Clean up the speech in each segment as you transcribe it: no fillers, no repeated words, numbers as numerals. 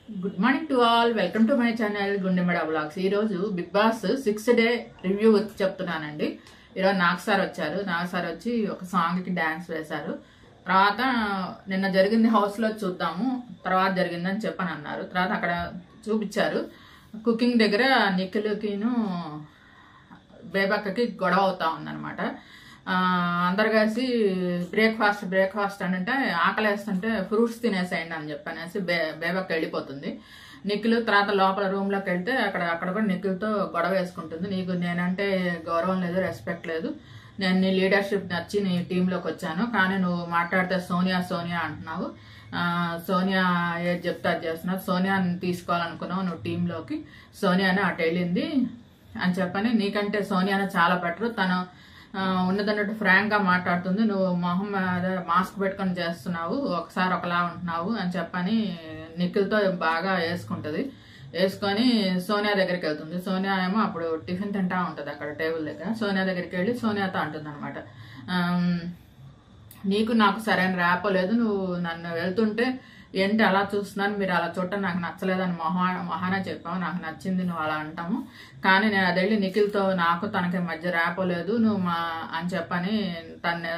Good morning to all. Welcome to my channel గుండెమడ vlogs. ఈరోజు Bigg Boss 6th day review చెప్తున్నానండి. ఈరోజు Nag sir వచ్చారు. నాగ్ సార్ వచ్చి ఒక సాంగ్కి డ్యాన్స్ వేశారు. తర్వాత నిన్న జరిగింది హౌస్లో చూద్దాము, తర్వాత జరిగిందని చెప్పని అన్నారు. తర్వాత అక్కడ చూపించారు. కుకింగ్ దగ్గర నిఖిల్కిను బేబక్కకి గొడవ అవుతా ఉందన్నమాట. అందరు కలిసి బ్రేక్ఫాస్ట్ అంటే ఆకలేస్తుంటే ఫ్రూట్స్ తినేసేయండి అని చెప్పనేసి బేబక్క వెళ్ళిపోతుంది. నిఖిల్ తర్వాత లోపల రూమ్లోకి వెళ్తే అక్కడ కూడా నిఖిల్తో గొడవ వేసుకుంటుంది. నీకు నేనంటే గౌరవం లేదు, రెస్పెక్ట్ లేదు, నేను నీ లీడర్షిప్ నచ్చి నీ టీంలోకి వచ్చాను, కానీ నువ్వు మాట్లాడితే సోనియా అంటున్నావు, సోనియా ఏది చెప్తే అది చేస్తున్నావు, సోనియాని తీసుకోవాలనుకున్నావు నువ్వు టీంలోకి, సోనియానే అటు వెళ్ళింది అని చెప్పని, నీకంటే సోనియానే చాలా బెటర్, తను ఉన్నదన్నట్టు ఫ్రాంక్ గా మాట్లాడుతుంది, నువ్వు మొహం మాస్క్ పెట్టుకొని చేస్తున్నావు, ఒకసారి ఒకలా ఉంటున్నావు అని చెప్పని నిఖిల్తో బాగా వేసుకొని సోనియా దగ్గరికి వెళ్తుంది. సోనియా ఏమో అప్పుడు టిఫిన్ తింటా ఉంటుంది అక్కడ టేబుల్ దగ్గర. సోనియా దగ్గరికి వెళ్ళి సోనియాతో అంటుంది అనమాట, నీకు నాకు సరైన ర్యాపో లేదు, నువ్వు నన్ను వెళ్తుంటే ఏంటి అలా చూస్తున్నాను, మీరు అలా చూడటం నాకు నచ్చలేదని మహానా చెప్పావు, నాకు నచ్చింది నువ్వు అలా అంటాము, కానీ నేను అది వెళ్ళి నిఖిల్తో నాకు తనకి మధ్య ర్యాపో లేదు నువ్వు అని చెప్పని తను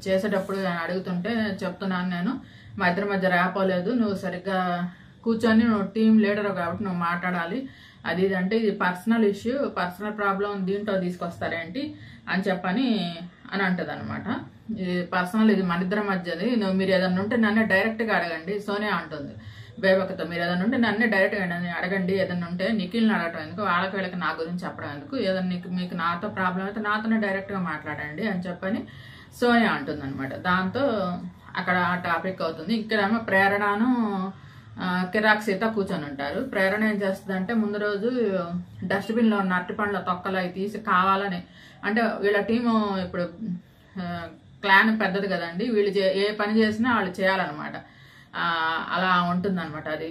చేసేటప్పుడు అడుగుతుంటే చెప్తున్నాను, నేను మా ఇద్దరి మధ్య ర్యాపో లేదు, నువ్వు సరిగ్గా కూర్చొని నువ్వు టీం లీడర్ కాబట్టి నువ్వు మాట్లాడాలి, అది ఇది అంటే ఇది పర్సనల్ ఇష్యూ, పర్సనల్ ప్రాబ్లం దీంట్లో తీసుకొస్తారేంటి అని చెప్పని అని అంటది అనమాట. ఇది పర్సనల్, ఇది మన ఇద్దరి మధ్యది, నువ్వు మీరు ఏదన్నా ఉంటే నన్నే డైరెక్ట్గా అడగండి సోనియా అంటుంది బేబక్కతో. మీరు ఏదన్నా ఉంటే నన్నే డైరెక్ట్గా అడగండి, ఏదన్నా ఉంటే నిఖిల్ని అడగటం ఎందుకు, వీళ్ళకి నా గురించి చెప్పడం ఎందుకు, ఏదన్నా మీకు నాతో ప్రాబ్లం అయితే నాతోనే డైరెక్ట్గా మాట్లాడండి అని చెప్పని సోనియా అంటుంది అనమాట. దాంతో అక్కడ ఆ టాపిక్ అవుతుంది. ఇక్కడేమో ప్రేరణను కిరాక్ సీత కూర్చొని ఉంటారు. ప్రేరణ ఏం చేస్తుందంటే ముందు రోజు డస్ట్బిన్లో ఉన్న అరటిపండ్ల తొక్కలు అవి తీసి కావాలని, అంటే వీళ్ళ టీము ఇప్పుడు క్లాన్ పెద్దది కదండి, వీళ్ళు ఏ పని చేసినా వాళ్ళు చేయాలన్నమాట, అలా ఉంటుందన్నమాట. అది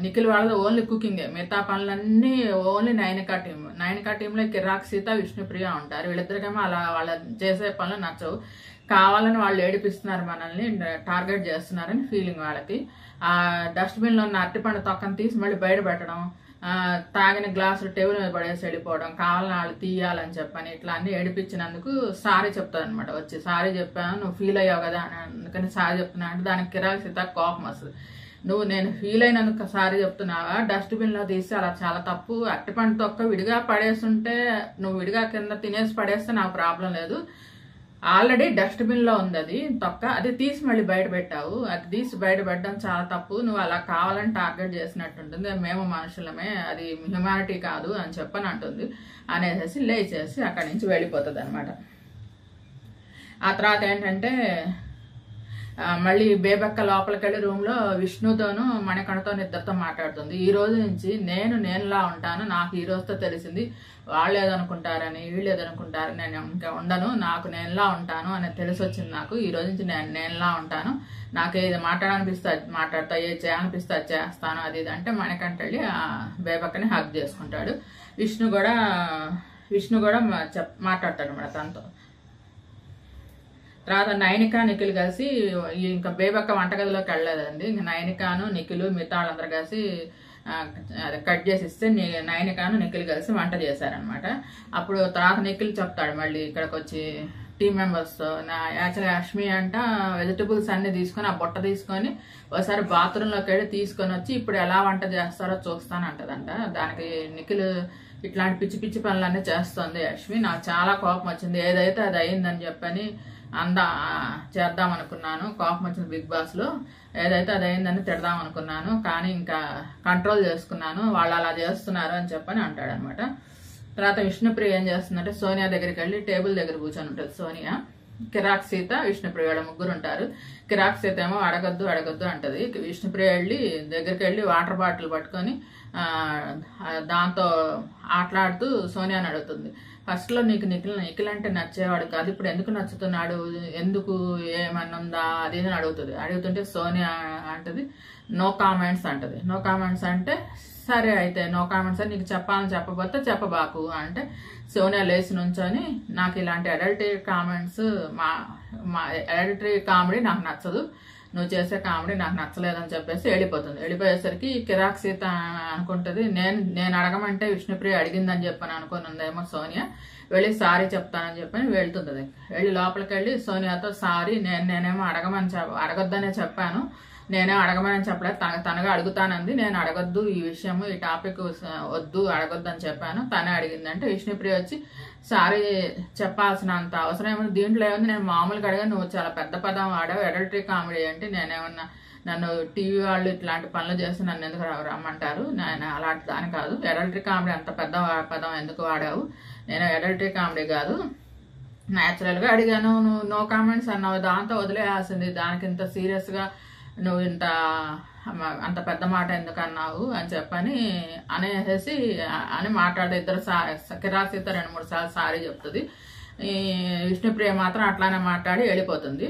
నిఖిల్ వాళ్ళది ఓన్లీ కుకింగే, మిగతా పనులన్నీ ఓన్లీ నైనికా టీంలో కిరాక్ సీత విష్ణుప్రియ ఉంటారు. వీళ్ళిద్దరికేమో అలా వాళ్ళ చేసే పనులు నచ్చవు, కావాలని వాళ్ళు ఏడిపిస్తున్నారు, మనల్ని టార్గెట్ చేస్తున్నారని ఫీలింగ్ వాళ్ళకి. ఆ డస్ట్బిన్లో ఉన్న అరటిపండు తొక్కను తీసి మళ్ళీ బయట పెట్టడం, తాగిన గ్లాసులు టేబుల్ మీద పడేసి వెళ్ళిపోవడం, కావాలని వాళ్ళు తీయాలని చెప్పని ఇట్లా అన్ని ఏడిపించినందుకు సారీ చెప్తాను అనమాట. వచ్చి సారీ చెప్పాను, నువ్వు ఫీల్ అయ్యావు కదా అని, అందుకని సారీ చెప్తున్నా అంటే దానికి కిరాక్ సీత కోపం వస్తుంది. నువ్వు నేను ఫీల్ అయినందుకు సారీ చెప్తున్నావా, డస్ట్బిన్లో తీసి అలా చాలా తప్పు, అరటిపండు తొక్క విడిగా పడేస్తుంటే నువ్వు విడిగా కింద తినేసి పడేస్తే నాకు ప్రాబ్లం లేదు, ఆల్రెడీ డస్ట్బిన్ లో ఉంది అది తొక్క, అది తీసి మళ్ళీ బయట పెట్టావు, అది తీసి బయట పెట్టడం చాలా తప్పు, నువ్వు అలా కావాలని టార్గెట్ చేసినట్టుంటుంది, మేము మనుషులమే, అది హ్యుమానిటీ కాదు అని చెప్పని అంటుంది. అనేసి లేచేసి అక్కడి నుంచి వెళ్ళిపోతుంది అనమాట. ఆ తర్వాత ఏంటంటే మళ్ళీ బేబక్క లోపలికి వెళ్ళి రూమ్ లో విష్ణుతోనూ మణికంఠతో ఇద్దరితో మాట్లాడుతుంది. ఈ రోజు నుంచి నేనులా ఉంటాను, నాకు ఈ రోజుతో తెలిసింది వాళ్ళు ఏదనుకుంటారని వీళ్ళు ఏదనుకుంటారని నేను ఇంకా ఉండను, నాకు నేనులా ఉంటాను అని తెలిసి వచ్చింది నాకు. ఈ రోజు నుంచి నేనులా ఉంటాను, నాకు ఏది మాట్లాడనిపిస్తే మాట్లాడతా, ఏది చేయాలనిపిస్తే అది చేస్తాను, అది ఇది అంటే మణికంఠ వెళ్ళి బేబక్కని హగ్ చేసుకుంటాడు. విష్ణు కూడా మాట్లాడతాడు అన్నమాట తనతో. తర్వాత నైనిక నిఖిల్ కలిసి, ఇంకా బేబక్క వంటగదిలోకి వెళ్ళలేదండి, ఇంకా నైనికాను నిఖిల్ మిగతా వాళ్ళందరూ కలిసి కట్ చేసి ఇస్తే నైనికాను నిఖిల్ కలిసి వంట చేశారనమాట. అప్పుడు తర్వాత నిఖిల్ చెప్తాడు మళ్ళీ ఇక్కడికి వచ్చి టీం మెంబర్స్తో, యాక్చువల్గా అశ్మి అంట వెజిటబుల్స్ అన్ని తీసుకొని ఆ బుట్ట తీసుకొని ఒకసారి బాత్రూంలోకి వెళ్ళి తీసుకొని వచ్చి ఇప్పుడు ఎలా వంట చేస్తారో చూస్తానంటదంట. దానికి నిఖిల్ ఇట్లాంటి పిచ్చి పిచ్చి పనులన్నీ చేస్తుంది అశ్మి, నాకు చాలా కోపం వచ్చింది, ఏదైతే అది అయిందని చెప్పని చేద్దాం అనుకున్నాను, కోపం వచ్చింది బిగ్ బాస్ లో, ఏదైతే అది అయిందని తిడదాం అనుకున్నాను, కానీ ఇంకా కంట్రోల్ చేసుకున్నాను, వాళ్ళు అలా చేస్తున్నారు అని చెప్పని అంటాడు అనమాట. తర్వాత విష్ణుప్రియ ఏం చేస్తుందంటే సోనియా దగ్గరికి వెళ్ళి టేబుల్ దగ్గర కూర్చొని ఉంటుంది సోనియా, కిరాక్ సీత విష్ణుప్రియ వాళ్ళ ముగ్గురు ఉంటారు. కిరాక్ సీత ఏమో అడగద్దు అంటది. విష్ణుప్రియ దగ్గరికి వెళ్ళి వాటర్ బాటిల్ పట్టుకొని దాంతో ఆటలాడుతూ సోనియాని అడుగుతుంది, ఫస్ట్ లో నీకు నిఖిల్ అంటే నచ్చేవాడు కాదు, ఇప్పుడు ఎందుకు నచ్చుతున్నాడు, ఎందుకు ఏమన్నా ఉందా అది అని అడుగుతుంటే సోనియా అంటది నో కామెంట్స్ అంటది. నో కామెంట్స్ అంటే సరే అయితే నో కామెంట్స్ అని నీకు చెప్పాలని చెప్పబోతే చెప్పబాకు అంటే సోనియా లేచి నుంచొని, నాకు ఇలాంటి అడల్టరీ కామెంట్స్ మా అడల్టరీ కామెడీ నాకు నచ్చదు, నువ్వు చేసే కామెడీ నాకు నచ్చలేదని చెప్పేసి వెళ్ళిపోతుంది. వెళ్ళిపోయేసరికి కిరాక్ సీత అనుకుంటుంది, నేను అడగమంటే విష్ణుప్రియ అడిగిందని చెప్పని అనుకున్నదేమో సోనియా. వెళ్ళి సారీ చెప్తానని చెప్పని వెళ్తుంది. వెళ్ళి లోపలికి వెళ్ళి సోనియాతో సారీ నేనేమో అడగొద్దనే చెప్పాను, నేనే అడగమని చెప్పలేదు, తనగా అడుగుతానంది, నేను అడగొద్దు ఈ విషయము, ఈ టాపిక్ వద్దు అడగొద్దు అని చెప్పాను, తనే అడిగిందంటే విష్ణుప్రియ వచ్చి సారీ చెప్పాల్సినంత అవసరం ఏమన్నా దీంట్లో ఏముంది, నేను మామూలుగా అడిగా, నువ్వు చాలా పెద్ద పదం వాడావు, అడల్టరీ కామెడీ అంటే నేనేమన్నా నన్ను టీవీ వాళ్ళు ఇట్లాంటి పనులు చేసి నన్ను ఎందుకు రమ్మంటారు, నేను అలాంటి దాని కాదు, అడల్టరీ కామెడీ అంత పెద్ద పదం ఎందుకు వాడావు, నేను అడల్టరీ కామెడీ కాదు, న్యాచురల్గా అడిగాను, నువ్వు నో కామెంట్స్ అన్నావు, దాంతో వదిలేయాల్సింది, దానికి ఇంత సీరియస్గా నువ్వు అంత పెద్ద మాట ఎందుకు అన్నావు అని చెప్పని అనేసి అని మాట్లాడే ఇద్దరు కిరాక్ సీత 2-3 సార్లు సారీ చెప్తుంది. ఈ విష్ణుప్రియ మాత్రం అట్లానే మాట్లాడి వెళ్ళిపోతుంది.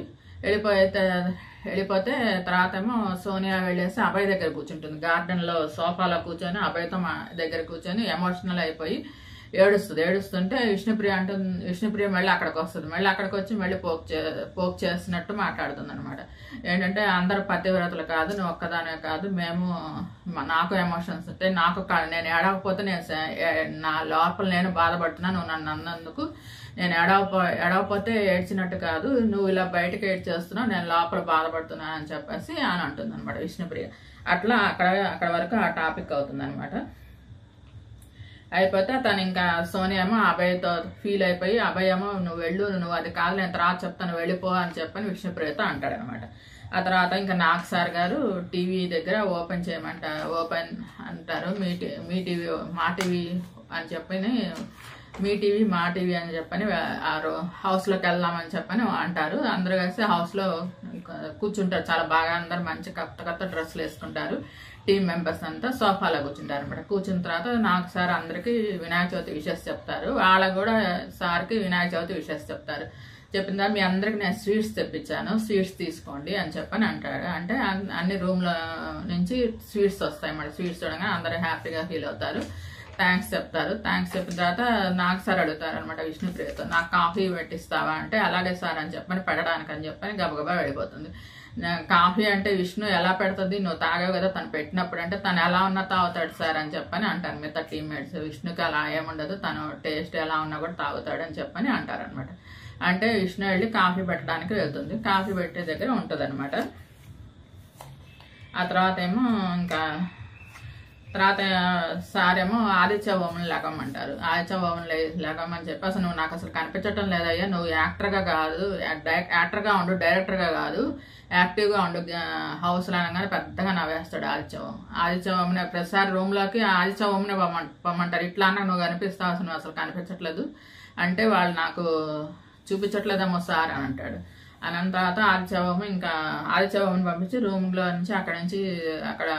వెళ్ళిపోతే తర్వాత ఏమో సోనియా వెళ్ళేసి అభయ్ దగ్గర కూర్చుంటుంది. గార్డెన్లో సోఫాలో కూర్చొని అభయ్తో దగ్గర కూర్చొని ఎమోషనల్ అయిపోయి ఏడుస్తుంటే విష్ణుప్రియ మళ్ళీ అక్కడికి వస్తుంది. మళ్ళీ అక్కడికి వచ్చి మళ్ళీ పోక్ చేస్తున్నట్టు మాట్లాడుతుంది అనమాట. ఏంటంటే అందరు పతివ్రతలు కాదు, నువ్వు ఒక్కదానే కాదు, నాకు ఎమోషన్స్ ఉంటాయి, నేను ఏడవకపోతే నా లోపల నేను బాధపడుతున్నా, నువ్వు నన్ను అన్నందుకు నేను ఏడవపోతే ఏడ్చినట్టు కాదు, నువ్వు ఇలా బయటకు ఏడ్చేస్తున్నావు, నేను లోపల బాధపడుతున్నాను అని చెప్పేసి అని అంటుంది అనమాట విష్ణుప్రియ. అట్లా అక్కడ వరకు ఆ టాపిక్ అవుతుంది అనమాట. అయిపోతే తను ఇంకా సోనియా ఏమో అభయ్తో ఫీల్ అయిపోయి, అభయ్ ఏమో నువ్వు అది కాదు, నేను తర్వాత చెప్తాను వెళ్ళిపో అని చెప్పని విష్ణుప్రియతో అంటాడనమాట. ఆ తర్వాత ఇంకా నాగ్ సార్ గారు టీవీ దగ్గర ఓపెన్ అంటారు, మీ టీవీ మా టీవీ అని చెప్పని, మీ టీవీ మా టీవీ అని చెప్పని హౌస్లోకి వెళ్దామని చెప్పని అంటారు. అందరూ కలిసి హౌస్లో కూర్చుంటారు, చాలా బాగా అందరు మంచి కొత్త డ్రెస్సులు వేసుకుంటారు. టీం మెంబర్స్ అంతా సోఫాలో కూర్చుంటారు అనమాట. కూర్చున్న తర్వాత నాకు సార్ అందరికి వినాయక చవితి విషెస్ చెప్తారు, వాళ్ళకు కూడా సార్కి వినాయక చవితి విషెస్ చెప్తారు. చెప్పిన తర్వాత మీ అందరికి నేను స్వీట్స్ తెప్పించాను, స్వీట్స్ తీసుకోండి అని చెప్పని అంటాడు. అంటే అన్ని రూమ్ల నుంచి స్వీట్స్ వస్తాయి అన్నమాట. స్వీట్స్ చూడగానే అందరూ హ్యాపీగా ఫీల్ అవుతారు, థ్యాంక్స్ చెప్తారు. థ్యాంక్స్ చెప్పిన తర్వాత నాకు సార్ అడుగుతారు అనమాట విష్ణుప్రియతో, నాకు కాఫీ పెట్టిస్తావా అంటే అలాగే సార్ అని చెప్పని పెట్టడానికి అని చెప్పని గబగబా వెళ్ళిపోతుంది. కాఫీ అంటే విష్ణు ఎలా పెడుతుంది, నువ్వు తాగావు కదా తను పెట్టినప్పుడు అంటే, తను ఎలా ఉన్నా తాగుతాడు సార్ అని చెప్పని అంటారు మిగతా టీమ్మేట్స్. విష్ణుకి అలా ఏముండదు, తను టేస్ట్ ఎలా ఉన్నా కూడా తాగుతాడు అని చెప్పని అంటారు అనమాట. అంటే విష్ణు వెళ్ళి కాఫీ పెట్టడానికి వెళ్తుంది, కాఫీ పెట్టే దగ్గర ఉంటుంది అనమాట. ఆ తర్వాత ఏమో ఇంకా సార్ ఏమో ఆదిత్య ఓమన్ లెగమంటారు. ఆదిత్య ఓమన్ లెగమని చెప్పి, అసలు నువ్వు నాకు అసలు కనిపించటం లేదయ్యా, నువ్వు యాక్టర్గా కాదు, యాక్టర్గా ఉండు, డైరెక్టర్గా కాదు, యాక్టివ్గా ఉండు హౌస్లో అనగానే పెద్దగా నవ్వేస్తాడు ఆదిత్య ఓమన్. ప్రతిసారి రూమ్లోకి ఆదిత్య ఓమనే పొమ్మంటారు, ఇట్లా అన్నా నువ్వు కనిపిస్తావు, అసలు నువ్వు అసలు కనిపించట్లేదు అంటే వాళ్ళు నాకు చూపించట్లేదేమో సార్ అని అంటాడు. అనంత తర్వాత ఆదిత్యబాబుని పంపించి రూమ్లో నుంచి అక్కడ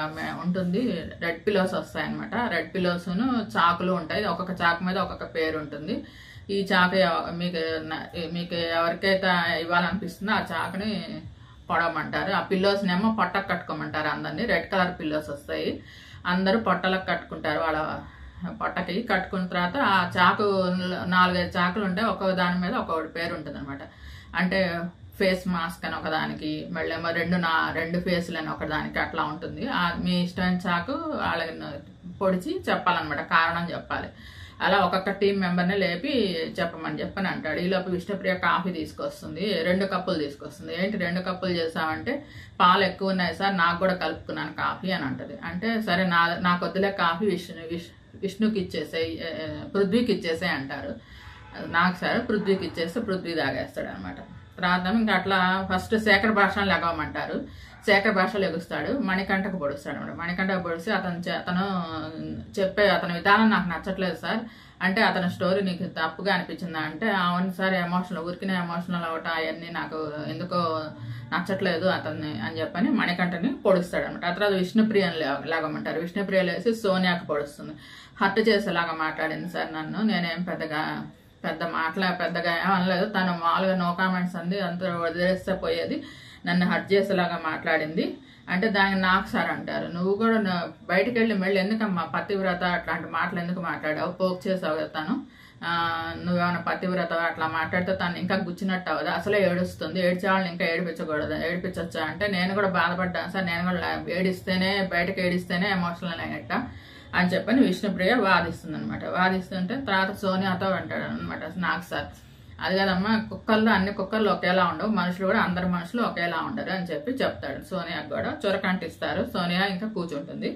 ఉంటుంది, రెడ్ పిలోస్ వస్తాయన్నమాట. రెడ్ పిలోస్ను చాకులు ఉంటాయి, ఒక్కొక్క చాకు మీద ఒక్కొక్క పేరు ఉంటుంది. ఈ చాకు మీకు ఎవరికైతే ఇవ్వాలనిపిస్తుందో ఆ చాకుని పొడవమంటారు. ఆ పిల్లోస్నేమో పొట్టకు కట్టుకోమంటారు అందరినీ. రెడ్ కలర్ పిల్లోస్ వస్తాయి, అందరూ పొట్టలకు కట్టుకుంటారు. వాళ్ళ పొట్టకి కట్టుకున్న తర్వాత ఆ చాకు 4-5 చాకులు ఉంటాయి, ఒక్కొక్క దాని మీద ఒక్కొక్కటి పేరు ఉంటుంది అనమాట. అంటే ఫేస్ మాస్క్ అని ఒకదానికి, మళ్ళీ ఏమో 2 ఫేస్లు అని ఒకదానికి అట్లా ఉంటుంది. మీ ఇష్టమైన చాకు వాళ్ళకి పొడిచి చెప్పాలన్నమాట, కారణం చెప్పాలి. అలా ఒక్కొక్క టీం మెంబర్ని లేపి చెప్పని అంటాడు. ఈలోపు విష్ణుప్రియ కాఫీ తీసుకొస్తుంది, 2 కప్పులు తీసుకొస్తుంది. ఏంటి 2 కప్పులు చేసామంటే, పాలు ఎక్కువ ఉన్నాయి సార్, నాకు కూడా కలుపుకున్నాను కాఫీ అని అంటది. అంటే సరే నాకు వద్దులే కాఫీ, విష్ణుకి ఇచ్చేసాయి, పృథ్వీకి ఇచ్చేసాయి అంటారు. నాకు సరే పృథ్వీకి ఇచ్చేస్తే పృథ్వీ తాగేస్తాడు అనమాట. తర్వాత ఇంకా అట్లా ఫస్ట్ శేఖర్ భాషను లెగవమంటారు. శేఖర్ భాషలో ఎగుస్తాడు, మణికంఠకు పొడుస్తాడు అనమాట. మణికంఠకు పొడిచి అతను చెప్పే అతని విధానం నాకు నచ్చట్లేదు సార్ అంటే, అతని స్టోరీ నీకు తప్పుగా అనిపించిందా అంటే, అవును సార్, ఊరికినే ఎమోషనల్ అవటం అవన్నీ నాకు ఎందుకో నచ్చట్లేదు అతన్ని అని చెప్పని మణికంఠని పొడుస్తాడు అనమాట. ఆ తర్వాత విష్ణుప్రియని లాగమంటారు. విష్ణుప్రియ లేసి సోనియాకు పొడుస్తుంది. హర్ట్ చేసేలాగా మాట్లాడింది సార్ నన్ను, నేనేం పెద్దగా ఏమనలేదు, తను మామూలుగా నో కామెంట్స్ అంది, అంత వదిలేస్తే పోయేది, నన్ను హర్ట్ చేసేలాగా మాట్లాడింది అంటే దానికి నాకు సార్ అంటారు, నువ్వు కూడా బయటకు వెళ్ళి మళ్ళీ ఎందుకమ్మా పతివ్రత అట్లాంటి మాటలు ఎందుకు మాట్లాడావు, పోక్ చేసావు కదా, నువ్వేమైనా పతివ్రత అట్లా మాట్లాడితే తను ఇంకా గుచ్చినట్టు అవ్వదు, అసలే ఏడుస్తుంది, ఏడ్చే వాళ్ళని ఇంకా ఏడిపించకూడదు, ఏడిపించొచ్చా అంటే నేను కూడా బాధపడ్డాను సార్, నేను కూడా ఏడిస్తేనే బయటకు ఏడిస్తేనే ఎమోషనల్ అయినట్ట అని చెప్పని విష్ణుప్రియ వాదిస్తుంది అనమాట. వాదిస్తుంటే తర్వాత సోనియాతో అంటాడు అనమాట, నాకు సార్ అది కదమ్మా, కుక్కల్లో అన్ని కుక్కర్లు ఒకేలా ఉండవు, మనుషులు కూడా అందరు మనుషులు ఒకేలా ఉండరు అని చెప్పి చెప్తాడు. సోనియాకి కూడా చురకంటిస్తారు. సోనియా ఇంకా కూర్చుంటుంది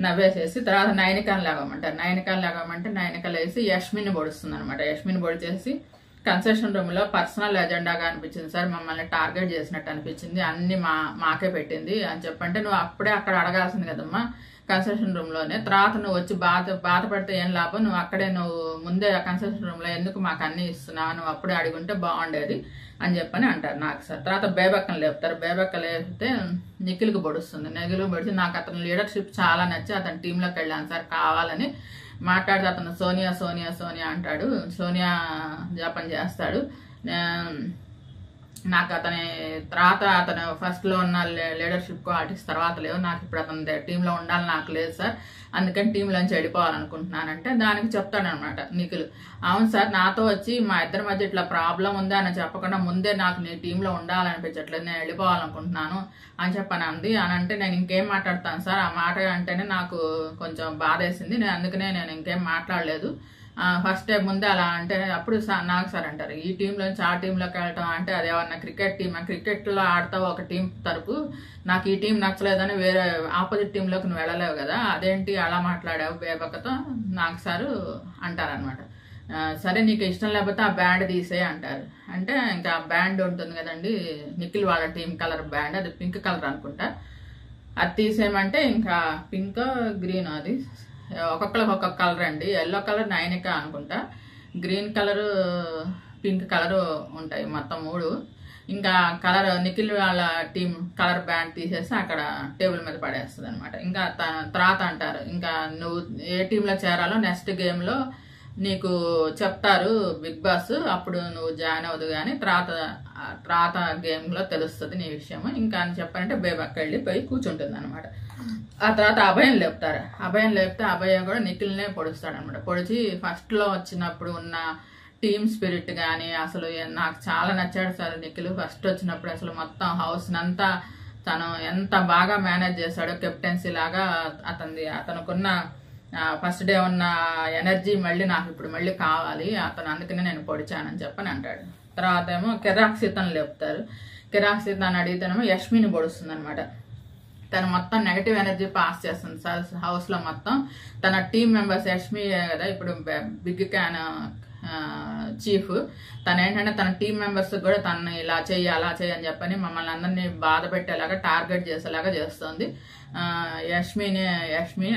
నవ్వేసేసి. తర్వాత నైనికాని లేవమంటారు. నైనికాని లేవమంటే నైనిక లేసి యష్మిని పొడుస్తుంది అనమాట. యష్మిని పొడిచేసి కన్సెషన్ రూమ్ లో పర్సనల్ ఎజెండాగా అనిపించింది సార్, మమ్మల్ని టార్గెట్ చేసినట్టు అనిపించింది, అన్ని మాకే పెట్టింది అని చెప్పంటే నువ్వు అప్పుడే అక్కడ అడగాల్సింది కదమ్మా కన్సెషన్ రూమ్ లోనే, తర్వాత నువ్వు వచ్చి బాధపడితే ఏం లాభం, నువ్వు అక్కడే నువ్వు ముందే కన్సెషన్ రూమ్ లో ఎందుకు మాకు అన్ని ఇస్తున్నావు, నువ్వు అప్పుడే అడుగుంటే బాగుండేది అని చెప్పని అంటారు నాకు సార్. తర్వాత బేబక్కని లేపుతారు. బేబక్క లేపితే నిఖిల్కి పొడుస్తుంది. నిఖిల్కి పొడిచి నాకు అతని లీడర్షిప్ చాలా నచ్చి అతని టీంలోకి వెళ్ళాను సార్ కావాలని మాట్లాడితే అతను సోనియా సోనియా సోనియా అంటాడు, సోనియా జపం చేస్తాడు. నాకు అతని తర్వాత అతను ఫస్ట్ లో ఉన్న లీడర్షిప్ క్వాలిటీస్ తర్వాత లేవు, నాకు ఇప్పుడు అతని టీంలో ఉండాలి నాకు లేదు సార్, అందుకని టీంలోంచి వెళ్ళిపోవాలనుకుంటున్నానంటే దానికి చెప్తాడనమాట నిఖిల్. అవును సార్, నాతో వచ్చి మా ఇద్దరి మధ్య ఇట్లా ప్రాబ్లం ఉంది అని చెప్పకుండా ముందే నాకు నీ టీంలో ఉండాలనిపించట్లేదు, నేను వెళ్ళిపోవాలనుకుంటున్నాను అని చెప్పని అంది. అని అంటే నేను ఇంకేం మాట్లాడతాను సార్, ఆ మాట అంటేనే నాకు కొంచెం బాధేసింది, అందుకనే నేను ఇంకేం మాట్లాడలేదు. ఫస్ట్ టైం ముందే అలా అంటే అప్పుడు నాకు సార్ అంటారు, ఈ టీంలోంచి ఆ టీంలోకి వెళ్ళటం అంటే అదేమన్నా క్రికెట్ టీం, క్రికెట్లో ఆడతావు ఒక టీం తరపు, నాకు ఈ టీం నచ్చలేదని వేరే ఆపోజిట్ టీంలోకి నువ్వు వెళ్ళలేవు కదా, అదేంటి అలా మాట్లాడావు బేబక్కతో నాకు సారు అంటారనమాట. సరే నీకు ఇష్టం లేకపోతే ఆ బ్యాండ్ తీసే అంటారు. అంటే ఇంకా బ్యాండ్ ఉంటుంది కదండి నిఖిల్ వాళ్ళ టీం కలర్ బ్యాండ్, అది పింక్ కలర్ అనుకుంటా, అది తీసేయమంటే ఇంకా పింక్ గ్రీన్, అది ఒక్కొక్కరికి ఒక్కొక్క కలర్ అండి. ఎల్లో కలర్ నైనిక అనుకుంటా, గ్రీన్ కలరు పింక్ కలరు ఉంటాయి మొత్తం 3. ఇంకా కలర్ నిఖిల్ వాళ్ళ టీం కలర్ బ్యాండ్ తీసేసి అక్కడ టేబుల్ మీద పడేస్తుంది అనమాట. ఇంకా తర్వాత అంటారు, ఇంకా నువ్వు ఏ టీంలో చేరాలో నెక్స్ట్ గేమ్లో నీకు చెప్తారు బిగ్ బాస్, అప్పుడు నువ్వు జాయిన్ అవ్వదు కానీ తర్వాత గేమ్లో తెలుస్తుంది నీ విషయము ఇంకా అని చెప్పారంటే బేబక్క వెళ్ళిపోయి కూర్చుంటుంది అనమాట. ఆ తర్వాత అభయం లేపుతారు. అభయం లేపితే అభయం కూడా నిఖిల్నే పొడుస్తాడు అనమాట. పొడిచి ఫస్ట్ లో వచ్చినప్పుడు ఉన్న టీమ్ స్పిరిట్ కానీ అసలు నాకు చాలా నచ్చాడు సార్ నిఖిల్. ఫస్ట్ వచ్చినప్పుడు అసలు మొత్తం హౌస్ నంతా తను ఎంత బాగా మేనేజ్ చేశాడో, కెప్టెన్సీ లాగా అతనుకున్న ఫస్ట్ డే ఉన్న ఎనర్జీ మళ్ళీ నాకు ఇప్పుడు మళ్ళీ కావాలి, అందుకనే నేను పొడిచానని చెప్పని అంటాడు. తర్వాత ఏమో కిరాక్సితను లేపుతారు. కిరాక్సితను అడిగితేనేమో యష్మిని పొడుస్తుంది అనమాట. తను మొత్తం నెగటివ్ ఎనర్జీ పాస్ చేస్తుంది సార్ హౌస్ లో మొత్తం. తన టీమ్ మెంబర్స్ యష్మి కదా ఇప్పుడు బిగ్ క్యాన్ చీఫ్, తను ఏంటంటే తన టీం మెంబర్స్ కూడా తను ఇలా చెయ్యి అలా చెయ్యి అని చెప్పని మమ్మల్ని అందరినీ బాధ పెట్టేలాగా టార్గెట్ చేసేలాగా చేస్తుంది. యష్మి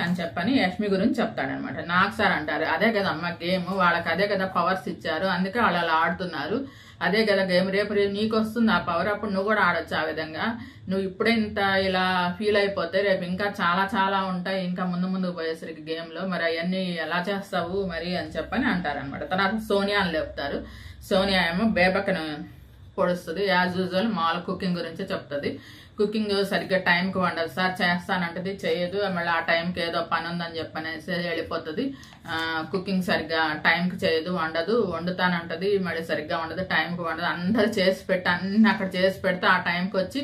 అని చెప్పని యష్మి గురించి చెప్తాడనమాట. నాకు సార్ అంటారు, అదే కదమ్మా గేమ్, వాళ్ళకి అదే కదా పవర్స్ ఇచ్చారు, అందుకే వాళ్ళు అలా ఆడుతున్నారు, అదే కదా గేమ్, రేపు నీకు వస్తుంది ఆ పవర్, అప్పుడు నువ్వు కూడా ఆడొచ్చు ఆ విధంగా, నువ్వు ఇప్పుడే ఇంత ఇలా ఫీల్ అయిపోతే రేపు ఇంకా చాలా చాలా ఉంటాయి ఇంకా ముందుకు పోయేసరికి గేమ్ లో, మరి అవన్నీ ఎలా చేస్తావు మరి అని చెప్పని అంటారనమాట. తర్వాత సోనియా అని లేపుతారు. సోనియా ఏమో బేబక్కను పొడుస్తుంది. యాజ్ యూజువల్ మామూలు కుకింగ్ గురించి చెప్తుంది. కుకింగ్ సరిగ్గా టైంకి వండదు సార్, చేస్తానంటది చేయదు, మళ్ళీ ఆ టైంకి ఏదో పని ఉందని చెప్పనేసి వెళ్ళిపోతుంది. కుకింగ్ సరిగ్గా టైంకి చేయదు, వండుతానంటది, మళ్ళీ సరిగ్గా వండదు, టైంకి వండదు, అందరు చేసి పెట్టి అన్ని అక్కడ చేసి పెడితే ఆ టైంకి వచ్చి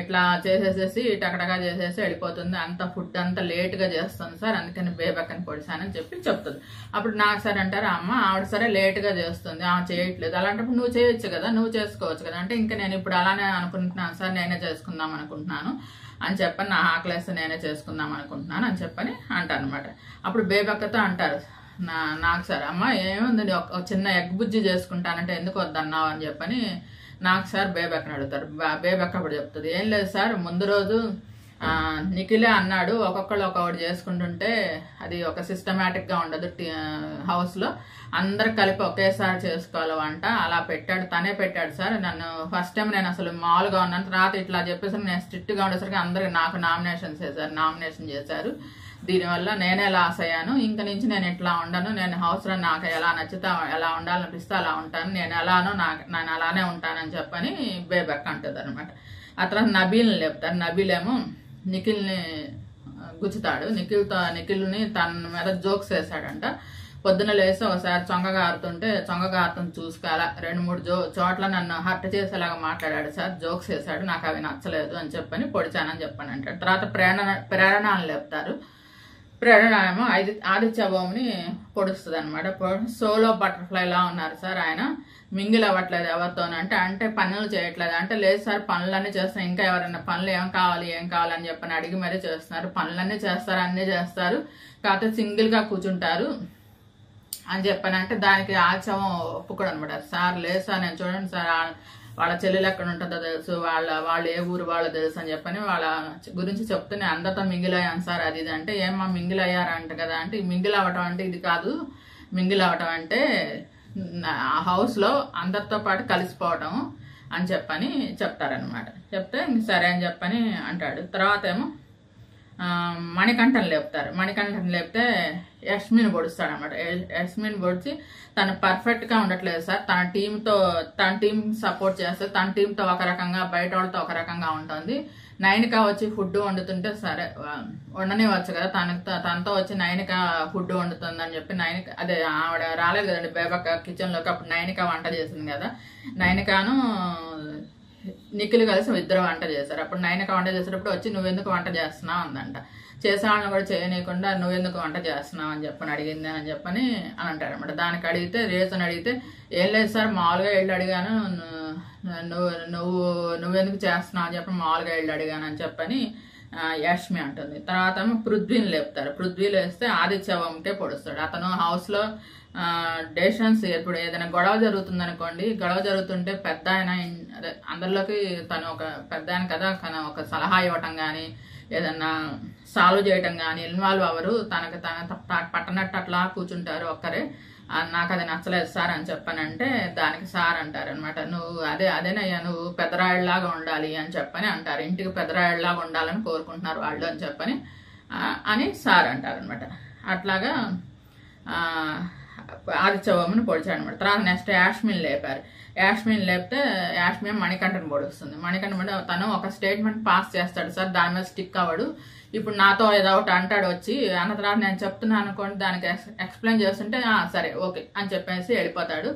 ఇట్లా చేసేసేసి టకటగా చేసేసి వెళ్ళిపోతుంది. అంత ఫుడ్ అంతా లేట్ గా చేస్తుంది సార్, అందుకని బేబక్కని పొడిసానని చెప్తుంది. అప్పుడు నాకు సార్ అంటారు, అమ్మ ఆవిడ సరే లేట్ గా చేస్తుంది, ఆమె చేయట్లేదు, అలాంటప్పుడు నువ్వు చేయొచ్చు కదా, నువ్వు చేసుకోవచ్చు కదా అంటే, ఇంకా నేను ఇప్పుడు అలానే అనుకుంటున్నాను సార్, నేనే చేసుకుందాం అనుకుంటున్నాను అని చెప్పని, నా ఆకలేస్తే నేనే చేసుకుందాం అనుకుంటున్నాను అని చెప్పని అంటాను అనమాట. అప్పుడు బేబక్కతో అంటారు నాకు సార్, అమ్మ ఏముంది ఒక చిన్న ఎగ్ బుజ్జి చేసుకుంటానంటే ఎందుకు వద్దన్నావు అని చెప్పని నాకు సార్ బేబక్కని అడుగుతారు. బేబక్క అప్పుడు చెప్తుంది, ఏం లేదు సార్, ముందు రోజు నిఖిలే అన్నాడు ఒక్కొక్కళ్ళు ఒక్కొక్కటి చేసుకుంటుంటే అది ఒక సిస్టమేటిక్ గా ఉండదు, హౌస్ లో అందరు కలిపి ఒకేసారి చేసుకోవాలి వంట, అలా తనే పెట్టాడు సార్. నన్ను ఫస్ట్ టైం నేను అసలు మామూలుగా ఉన్నాను, తర్వాత ఇట్లా చెప్పేసరికి నేను స్ట్రిక్ట్ గా ఉండేసరికి అందరికి నాకు నామినేషన్ చేశారు, దీనివల్ల నేనే లాస్ అయ్యాను, ఇంక నుంచి నేను ఇట్లా ఉండను, నేను హౌస్ లో నాకు ఎలా నచ్చితే ఎలా ఉండాలనిపిస్తే అలా ఉంటాను, నేను అలానే ఉంటానని చెప్పని బేబక్క అంటుంది అనమాట. ఆ తర్వాత నబీల్ని లేపుతారు. నబీల్ ఏమో నిఖిల్ని గుచ్చుతాడు. నిఖిల్ని తన మీద జోక్స్ వేసాడంట. పొద్దున లేసి ఒకసారి చొంగగారుతుంది చూసుకోవాలా 2-3 చోట్ల నన్ను హర్ట్ చేసేలాగా మాట్లాడాడు సార్, జోక్స్ వేశాడు, నాకు అవి నచ్చలేదు అని చెప్పని పొడిచానని చెప్పని అంటాడు. తర్వాత ప్రేరణను లేపుతారు. ప్రేరణ ఏమో ఆదిత్య ఓంని పొడుస్తుంది అనమాట. సోలో బటర్ఫ్లై లా ఉన్నారు సార్, ఆయన మింగిల్ అవ్వట్లేదు ఎవరితోనంటే, అంటే పనులు చేయట్లేదు అంటే, లేదు సార్ పనులన్నీ చేస్తాను, ఇంకా ఎవరైనా పనులు ఏం కావాలి అని చెప్పని అడిగి మరీ చేస్తున్నారు. పనులన్నీ చేస్తారు, అన్నీ చేస్తారు, కాకపోతే సింగిల్ గా కూర్చుంటారు అని చెప్పానంటే దానికి ఆచవం ఒప్పుకోడు అనమాట. సార్ లేదు సార్, నేను చూడండి సార్ వాళ్ళ చెల్లెలు ఎక్కడ ఉంటుందో తెలుసు, వాళ్ళు ఏ ఊరు వాళ్ళో తెలుసు అని చెప్పని వాళ్ళ గురించి చెప్తే నేను అందరితో మింగిల్ అయ్యాను సార్ అది ఇది అంటే, ఏమా మింగిల్ అయ్యారంట కదా అంటే, మింగిల్ అవ్వటం అంటే ఇది కాదు, మింగిల్ అవ్వటం అంటే హౌస్ లో అందరితో పాటు కలిసిపోవటం అని చెప్పని చెప్తారనమాట. చెప్తే ఇంక సరే అని చెప్పని అంటాడు. తర్వాత ఏమో మణికంఠన్ లేపుతారు. మణికంఠన్ లేపితే యష్మిని పొడుస్తాడు అనమాట. యష్మిని పొడిచి తను పర్ఫెక్ట్ గా ఉండట్లేదు సార్, తన టీం సపోర్ట్ చేస్తే తన టీంతో ఒక రకంగా బయట వాళ్ళతో ఒక రకంగా ఉంటుంది. నైనిక వచ్చి ఫుడ్ వండుతుంటే సరే వండనివచ్చు కదా, తనతో వచ్చి నైనిక ఫుడ్ వండుతుంది అని చెప్పి అదే ఆవిడ రాలేదు కదండి బేబక్క కిచెన్ లోకి, అప్పుడు నైనిక వంట చేసింది కదా, నైనికాను నిఖిల్ కలిసి ఇద్దరు వంట చేశారు. అప్పుడు నైనిక వంట చేసేటప్పుడు వచ్చి నువ్వెందుకు వంట చేస్తున్నావు అందంట. చేసేవాళ్ళని కూడా చేయనీయకుండా నువ్వెందుకు వంట చేస్తున్నావు అని చెప్పని అడిగింది అని చెప్పని అని అంటారు అనమాట. దానికి అడిగితే రీజన్ అడిగితే ఏం లేదు సార్ మామూలుగా వెళ్ళి అడిగాను, నువ్వెందుకు చేస్తున్నావు అని చెప్పి మామూలుగా వెళ్ళి అడిగాను అని చెప్పని యష్మి అంటుంది. తర్వాత పృథ్వీని లేపుతారు. పృథ్వీ లేస్తే ఆదిత్యవంకే పొడుస్తాడు. అతను హౌస్ లో డెసిషన్స్ ఇప్పుడు ఏదైనా గొడవ జరుగుతుంది అనుకోండి, గొడవ జరుగుతుంటే పెద్ద ఆయన అదే అందరిలోకి తను ఒక పెద్ద ఆయన కదా, ఒక సలహా ఇవ్వటం కానీ ఏదన్నా సాల్వ్ చేయటం కానీ ఇన్వాల్వ్ అవ్వరు, తన పట్టనట్టు అట్లా కూర్చుంటారు ఒక్కరే. నాకు అది నచ్చలేదు సార్ అని చెప్పానంటే దానికి సార్ అంటారు అనమాట. నువ్వు అదేనయ్యా నువ్వు పెద్దరాయుడులాగా ఉండాలి అని చెప్పని అంటారు. ఇంటికి పెద్దరాయుడులాగా ఉండాలని కోరుకుంటున్నారు వాళ్ళు అని చెప్పని అని సార్ అంటారు అనమాట. అట్లాగా ఆదిత్యవమ్మని పొడిచాడు అనమాట. తర్వాత నెక్స్ట్ యాష్మిన్ లేపారు. యాష్మిన్ లేపితే యాష్మి మణికంఠను పొడుస్తుంది. మణికంఠ తను ఒక స్టేట్మెంట్ పాస్ చేస్తాడు సార్, దాని మీద స్టిక్ అవ్వడు. ఇప్పుడు నాతో ఏదో ఒకటి అంటాడు వచ్చి, అన్న తర్వాత నేను చెప్తున్నాను అనుకోండి, దానికి ఎక్స్ప్లెయిన్ చేస్తుంటే సరే ఓకే అని చెప్పేసి వెళ్ళిపోతాడు.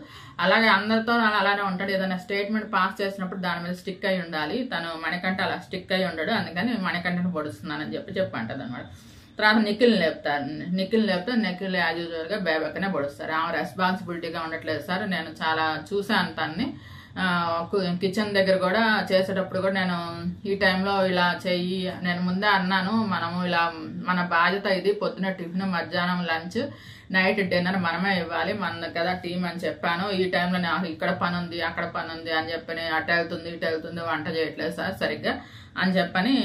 అలాగే అందరితో అలానే ఉంటాడు. ఏదైనా స్టేట్మెంట్ పాస్ చేసినప్పుడు దాని మీద స్టిక్ అయి ఉండాలి. తను మణికంఠ అలా స్టిక్ అయి ఉండడు, అందుకని మణికంఠను పొడుస్తున్నానని చెప్పి అంటది అనమాట. తర్వాత నిఖిల్ని లేపుతారు. నిఖిల్ని లేపితే నిఖిల్ యాజ్ యూజువల్ గా బేబక్కనే పొడుస్తారు. ఆమె రెస్పాన్సిబిలిటీగా ఉండట్లేదు సార్, నేను చాలా చూసాను తన్ని కిచెన్ దగ్గర కూడా చేసేటప్పుడు కూడా నేను ఈ టైంలో ఇలా చెయ్యి, నేను ముందే అన్నాను మనము ఇలా మన బాధ్యత ఇది, పొద్దున టిఫిన్ మధ్యాహ్నం లంచ్ నైట్ డిన్నర్ మనమే ఇవ్వాలి, మన కదా టీం అని చెప్పాను. ఈ టైంలో నాకు ఇక్కడ పని ఉంది అక్కడ పని ఉంది అని చెప్పని అటు వెళ్తుంది ఇటు వెళ్తుంది, వంట చేయట్లేదు సార్ సరిగ్గా అని చెప్పని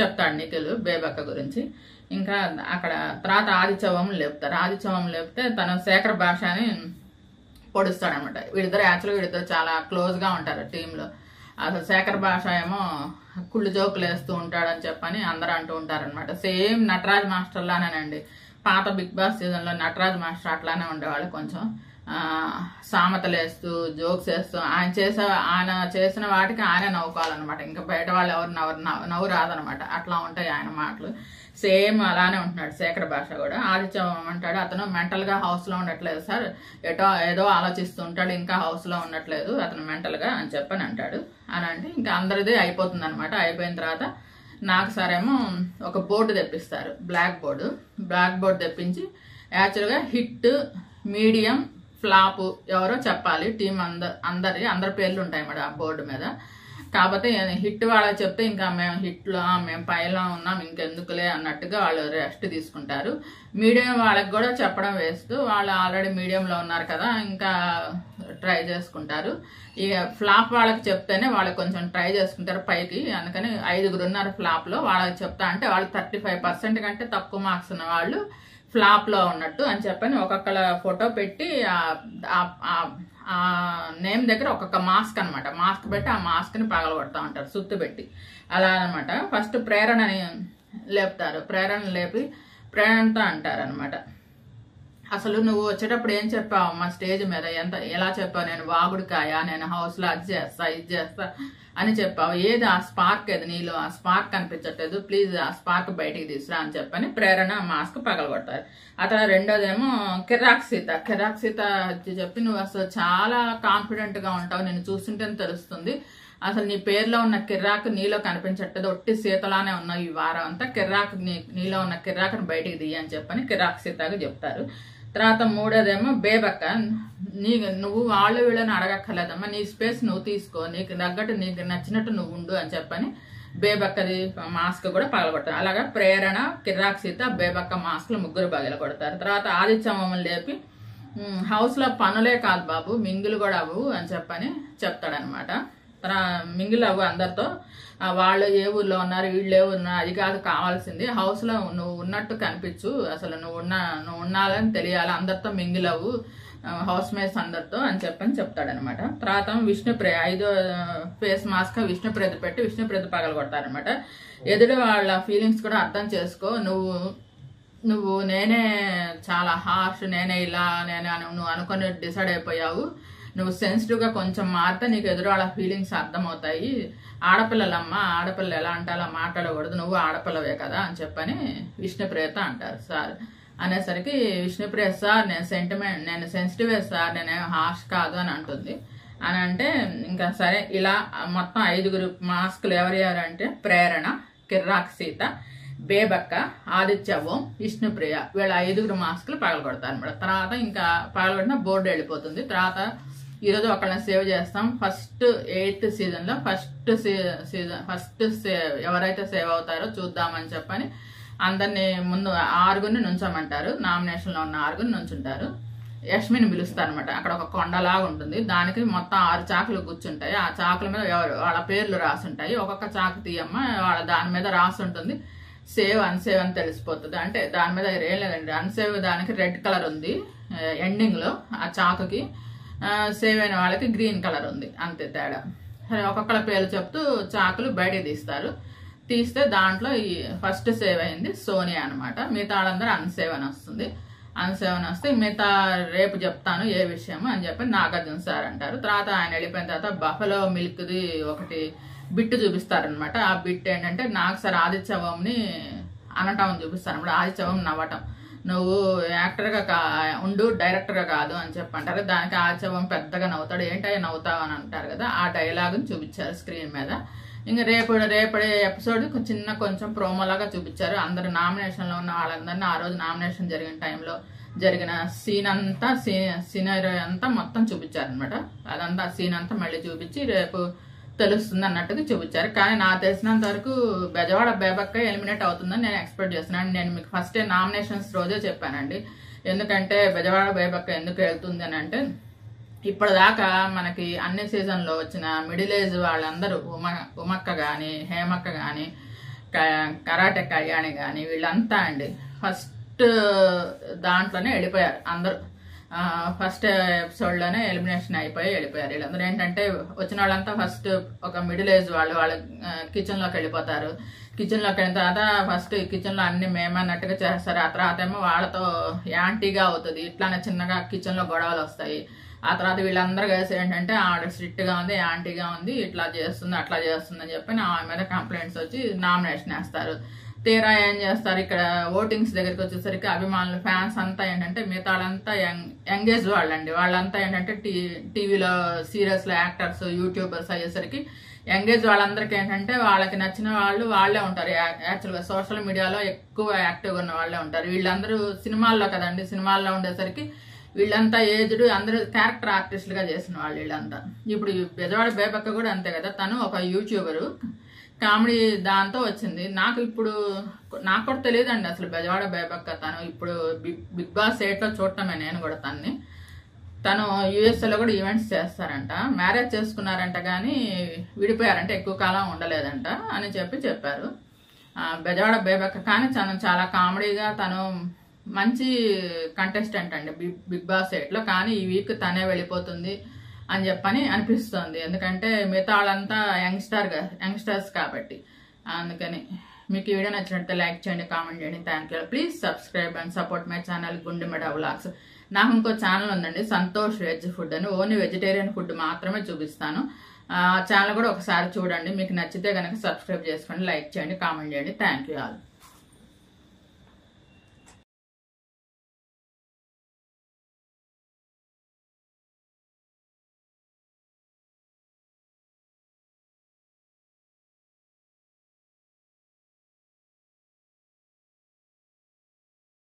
చెప్తాడు నిఖిల్ బేబక్క గురించి. ఇంకా అక్కడ తర్వాత ఆదిత్యవం లేపుతారు. ఆదిత్యవం లేపితే తన శేఖర్ భాషని పొడుస్తాడు అనమాట. వీడిద్దరు చాలా క్లోజ్ గా ఉంటారు టీంలో. అసలు శేఖర్ భాష ఏమో కుళ్ళు జోకులు వేస్తూ ఉంటాడు అని చెప్పని అందరూ అంటూ ఉంటారు అనమాట. సేమ్ నటరాజ్ మాస్టర్ లానేనండి, పాత బిగ్ బాస్ సీజన్ లో నటరాజ్ మాస్టర్ అట్లానే ఉండేవాళ్ళు. కొంచెం సామెతలు వేస్తూ జోక్స్ వేస్తూ ఆయన చేసిన వాటికి ఆయనే నవ్వుకోవాలన్నమాట. ఇంకా బయట వాళ్ళు ఎవరు నవ్వు రాదనమాట. అట్లా ఉంటాయి ఆయన మాటలు. సేమ్ అలానే ఉంటున్నాడు శేఖర్ భాష కూడా. ఆదిత్యం అంటాడు అతను మెంటల్ గా హౌస్ లో ఉండట్లేదు సార్, ఏదో ఆలోచిస్తూ ఉంటాడు, ఇంకా హౌస్ లో ఉండట్లేదు అతను మెంటల్ గా అని చెప్పని అంటాడు. అని అంటే ఇంకా అందరిది అయిపోతుంది అనమాట. అయిపోయిన తర్వాత నాకు సరేమో ఒక బోర్డు తెప్పిస్తారు, బ్లాక్ బోర్డు తెప్పించి యాక్చువల్ గా హిట్ మీడియం ఫ్లాప్ ఎవరో చెప్పాలి. టీం అందరి పేర్లు ఉంటాయి మేడం ఆ బోర్డు మీద. కాకపోతే హిట్ వాళ్ళకి చెప్తే ఇంకా మేము పైలో ఉన్నాం ఇంకెందుకులే అన్నట్టుగా వాళ్ళు రెస్ట్ తీసుకుంటారు. మీడియం వాళ్ళకి కూడా చెప్పడం వేస్తూ వాళ్ళు ఆల్రెడీ మీడియంలో ఉన్నారు కదా ఇంకా ట్రై చేసుకుంటారు. ఇక ఫ్లాప్ వాళ్ళకి చెప్తేనే వాళ్ళు కొంచెం ట్రై చేసుకుంటారు పైకి. అందుకని 5 ఉన్నారు ఫ్లాప్ లో. వాళ్ళకి చెప్తా అంటే వాళ్ళు 35% కంటే తక్కువ మార్క్స్ ఉన్న వాళ్ళు ఫ్లాప్ లో ఉన్నట్టు అని చెప్పని ఒక్కొక్కల ఫోటో పెట్టి ఆ నేమ్ దగ్గర ఒక్కొక్క మాస్క్ అనమాట, మాస్క్ పెట్టి ఆ మాస్క్ ని పగలగొడతా ఉంటారు సుత్తు పెట్టి. అలా అనమాట. ఫస్ట్ ప్రేరణని లేపుతారు. ప్రేరణ లేపి ప్రేరణతో అంటారు అనమాట, అసలు నువ్వు వచ్చేటప్పుడు ఏం చెప్పావు మా స్టేజ్ మీద, ఎలా చెప్పావు, నేను వాగుడికాయ, నేను హౌస్ లో అది చేస్తా ఇది చేస్తా అని చెప్పావు. ఏది ఆ స్పార్క్, ఏది నీలో ఆ స్పార్క్ కనిపించట్లేదు, ప్లీజ్ ఆ స్పార్క్ బయటికి తీసురా అని చెప్పని ప్రేరణ మాస్క్ పగలగొడతారు. ఆ తర్వాత రెండోదేమో కిరాక్ సీత చెప్పి నువ్వు అసలు చాలా కాన్ఫిడెంట్ గా ఉంటావు, నేను చూస్తుంటేనే తెలుస్తుంది, అసలు నీ పేరులో ఉన్న కిర్రాకు నీలో కనిపించట్లేదు, ఒట్టి సీతలానే ఉన్నావు ఈ వారం అంతా, కిర్రాకు నీలో ఉన్న కిర్రాకుని బయటికి దియ్యి అని చెప్పని కిరాక్ సీతగా చెప్తారు. తర్వాత మూడోదేమో బేబక్క, నువ్వు వాళ్ళు వీళ్ళని అడగక్కర్లేదమ్మా, నీ స్పేస్ నువ్వు తీసుకో, నీకు తగ్గట్టు నీకు నచ్చినట్టు నువ్వు ఉండు అని చెప్పని బేబక్కది మాస్క్ కూడా పగలగొడతారు. అలాగా ప్రేరణ, కిరాక్ సీత, బేబక్క మాస్క్లు ముగ్గురు పగలగొడతారు. తర్వాత ఆదిత్యమ్మని లేపి హౌస్ లో పనులే కాదు బాబు, మింగిల్ కూడా అవ్వు అని చెప్పని చెప్తాడనమాట. మింగిల్ అవ్వు అందరితో, వాళ్ళు ఏ ఊర్లో ఉన్నారు, వీళ్ళు ఏ ఊరు అది కాదు కావాల్సింది, హౌస్ లో నువ్వు ఉన్నట్టు కనిపించు, అసలు నువ్వు ఉన్నాలని తెలియాలి, అందరితో మింగిల్ అవ్వు హౌస్ మేట్స్ అందరితో అని చెప్పని చెప్తాడనమాట. తర్వాత విష్ణుప్రియ 5వ ఫేస్ మాస్క్ విష్ణుప్రియత పెట్టి విష్ణుప్రియత పగలగొడతారనమాట. ఎదుటి వాళ్ళ ఫీలింగ్స్ కూడా అర్థం చేసుకో, నువ్వు నేనే చాలా హార్ష్, నేనే ఇలా నువ్వు అనుకుని డిసైడ్ అయిపోయావు, నువ్వు సెన్సిటివ్ గా కొంచెం మారితే నీకు ఎదురు వాళ్ళ ఫీలింగ్స్ అర్థమవుతాయి, ఆడపిల్లలమ్మా, ఆడపిల్లలు ఎలా అంటే అలా మాట్లాడకూడదు, నువ్వు ఆడపిల్లవే కదా అని చెప్పని విష్ణుప్రియత అంటారు. సార్ అనేసరికి విష్ణుప్రియ, సార్ నేను సెన్సిటివ్ సార్, నేనేం హార్ష్ కాదు అని అంటుంది. అని అంటే ఇంకా సరే, ఇలా మొత్తం 5 మాస్కులు ఎవరంటే ప్రేరణ, కిర్రాక్ సీత, బేబక్క, ఆదిత్యవం, విష్ణుప్రియ, వీళ్ళ 5 మాస్కులు పగలగొడతారు అనమాట. తర్వాత ఇంకా పగలగొట్టిన బోర్డు వెళ్ళిపోతుంది. తర్వాత ఈరోజు ఒకళ్ళని సేవ్ చేస్తాం. ఫస్ట్ 8th సీజన్ లో ఫస్ట్ ఎవరైతే సేవ్ అవుతారో చూద్దామని చెప్పని అందరినీ ముందు 6 నుంచోమంటారు. నామినేషన్ లో ఉన్న 6 నుంచుంటారు. యష్మిని పిలుస్తారు అనమాట. అక్కడ ఒక కొండలాగా ఉంటుంది, దానికి మొత్తం 6 చాకులు కూర్చుంటాయి. ఆ చాకుల మీద వాళ్ళ పేర్లు రాసుంటాయి. ఒక్కొక్క చాకు తీయమ్మ, వాళ్ళ దాని మీద రాసి ఉంటుంది, సేవ్ అన్సేవ్ అని తెలిసిపోతుంది. అంటే దాని మీద ఏం లేదండి, అన్సేవ్ దానికి రెడ్ కలర్ ఉంది ఎండింగ్ లో, ఆ చాకుకి సేవ్ అయిన వాళ్ళకి గ్రీన్ కలర్ ఉంది, అంతే తేడా. సరే, ఒక్కొక్కళ్ళ పేర్లు చెప్తూ చాకులు బయటకు తీస్తే దాంట్లో ఈ ఫస్ట్ సేవ్ అయింది సోనియా అనమాట. మిగతా వాళ్ళందరూ అన్సేవ్ అని వస్తుంది. అన్సేవ్ అని వస్తే మిగతా రేపు చెప్తాను ఏ విషయం అని చెప్పి నాగార్జున సార్ అంటారు. తర్వాత ఆయన వెళ్ళిపోయిన తర్వాత బఫలో మిల్క్ది ఒకటి బిట్ చూపిస్తారనమాట. ఆ బిట్ ఏంటంటే నాగ్ సార్ ఆదిత్యవంని అనటం చూపిస్తారు అనమాట. ఆదిత్యవం నవ్వటం, నువ్వు యాక్టర్ గా ఉండు, డైరెక్టర్ గా కాదు అని చెప్పి అంటారు. దానికి ఆదిత్యవం పెద్దగా నవ్వుతాడు, ఏంటో నవ్వుతావు అని అంటారు కదా, ఆ డైలాగ్ చూపించారు స్క్రీన్ మీద. ఇంకా రేపటి ఎపిసోడ్ కొంచెం ప్రోమోలాగా చూపించారు. అందరు నామినేషన్ లో ఉన్న వాళ్ళందరినీ ఆ రోజు నామినేషన్ జరిగిన టైంలో జరిగిన సీనరీ అంతా మొత్తం చూపించారు అనమాట. అదంతా సీన్ అంతా మళ్ళీ చూపించి రేపు తెలుస్తుంది అన్నట్టుగా చూపించారు. కానీ నాకు తెలిసినంత వరకు బెజవాడ బేబక్క ఎలిమినేట్ అవుతుందని నేను ఎక్స్పెక్ట్ చేస్తున్నాను. నేను మీకు ఫస్ట్ నామినేషన్స్ రోజే చెప్పానండి. ఎందుకంటే బెజవాడ బేబక్క ఎందుకు వెళ్తుంది అని అంటే, ఇప్పటిదాకా మనకి అన్ని సీజన్లో వచ్చిన మిడిల్ ఏజ్ వాళ్ళందరూ ఉమక్క కానీ, హేమక్క కానీ, కరాటే కళ్యాణి కానీ, వీళ్ళంతా అండి ఫస్ట్ దాంట్లోనే వెళ్ళిపోయారు అందరూ. ఫస్ట్ ఎపిసోడ్ లోనే ఎలిమినేషన్ అయిపోయి వెళ్ళిపోయారు. వీళ్ళందరూ ఏంటంటే వచ్చిన వాళ్ళంతా ఫస్ట్ ఒక మిడిల్ ఏజ్ వాళ్ళ కిచెన్ లోకి వెళ్ళిపోతారు. కిచెన్ లోకి వెళ్ళిన తర్వాత ఫస్ట్ కిచెన్ లో అన్ని మేమన్నట్టుగా చేస్తారు. ఆ తర్వాత ఏమో వాళ్ళతో యాంటీగా అవుతుంది, ఇట్లానే చిన్నగా కిచెన్ లో గొడవలు వస్తాయి. ఆ తర్వాత వీళ్ళందరూ కలిసి ఏంటంటే ఆవిడ స్ట్రిక్ట్ గా ఉంది, యాంటీగా ఉంది, ఇట్లా చేస్తుంది అట్లా చేస్తుంది అని చెప్పి ఆమె మీద కంప్లైంట్స్ వచ్చి నామినేషన్ వేస్తారు. తీరా ఏం చేస్తారు, ఇక్కడ ఓటింగ్స్ దగ్గరికి వచ్చేసరికి అభిమానులు, ఫ్యాన్స్ అంతా ఏంటంటే మిగతా వాళ్ళంతా యంగేజ్ వాళ్ళండి. వాళ్ళంతా ఏంటంటే టీవీలో సీరియల్స్ లో యాక్టర్స్, యూట్యూబర్స్ అయ్యేసరికి యంగేజ్ వాళ్ళందరికీ ఏంటంటే వాళ్ళకి నచ్చిన వాళ్ళు వాళ్ళే ఉంటారు. యాక్చువల్గా సోషల్ మీడియాలో ఎక్కువ యాక్టివ్గా ఉన్న వాళ్ళే ఉంటారు. వీళ్ళందరూ సినిమాల్లో కదండి, సినిమాల్లో ఉండేసరికి వీళ్ళంతా ఏజ్డ్, అందరూ క్యారెక్టర్ ఆర్టిస్టులుగా చేసిన వాళ్ళు వీళ్ళంతా. ఇప్పుడు బెజవాడ బేబక్క కూడా అంతే కదా, తను ఒక యూట్యూబరు, కామెడీ దాంతో వచ్చింది. నాకు కూడా తెలియదండి అసలు బెజవాడ బేబక్క. తను ఇప్పుడు బిగ్ బాస్ 8లో చూడటమే నేను కూడా తన్ని. తను యుఎస్ఏలో కూడా ఈవెంట్స్ చేస్తారంట, మ్యారేజ్ చేసుకున్నారంట, కానీ విడిపోయారంట, ఎక్కువ కాలం ఉండలేదంట అని చెప్పారు బెజవాడ బేబక్క. కానీ తను చాలా కామెడీగా, తను మంచి కంటెస్టెంట్ అండి బిగ్ బాస్ 8లో. కానీ ఈ వీక్ తనే వెళ్ళిపోతుంది అని చెప్పని అనిపిస్తుంది, ఎందుకంటే మిగతా వాళ్ళంతా యంగ్స్టర్స్ కాబట్టి. అందుకని మీకు ఈ వీడియో నచ్చినట్లయితే లైక్ చేయండి, కామెంట్ చేయండి. Thank you. Please subscribe and support my channel Gundemeda vlogs. నాకు ఇంకో ఛానల్ ఉందండి, సంతోష్ వెజ్ ఫుడ్ అని. ఓన్లీ వెజిటేరియన్ ఫుడ్ మాత్రమే చూపిస్తాను. ఛానల్ కూడా ఒకసారి చూడండి. మీకు నచ్చితే కనుక సబ్స్క్రైబ్ చేసుకోండి, లైక్ చేయండి, కామెంట్ చేయండి. Thank you all.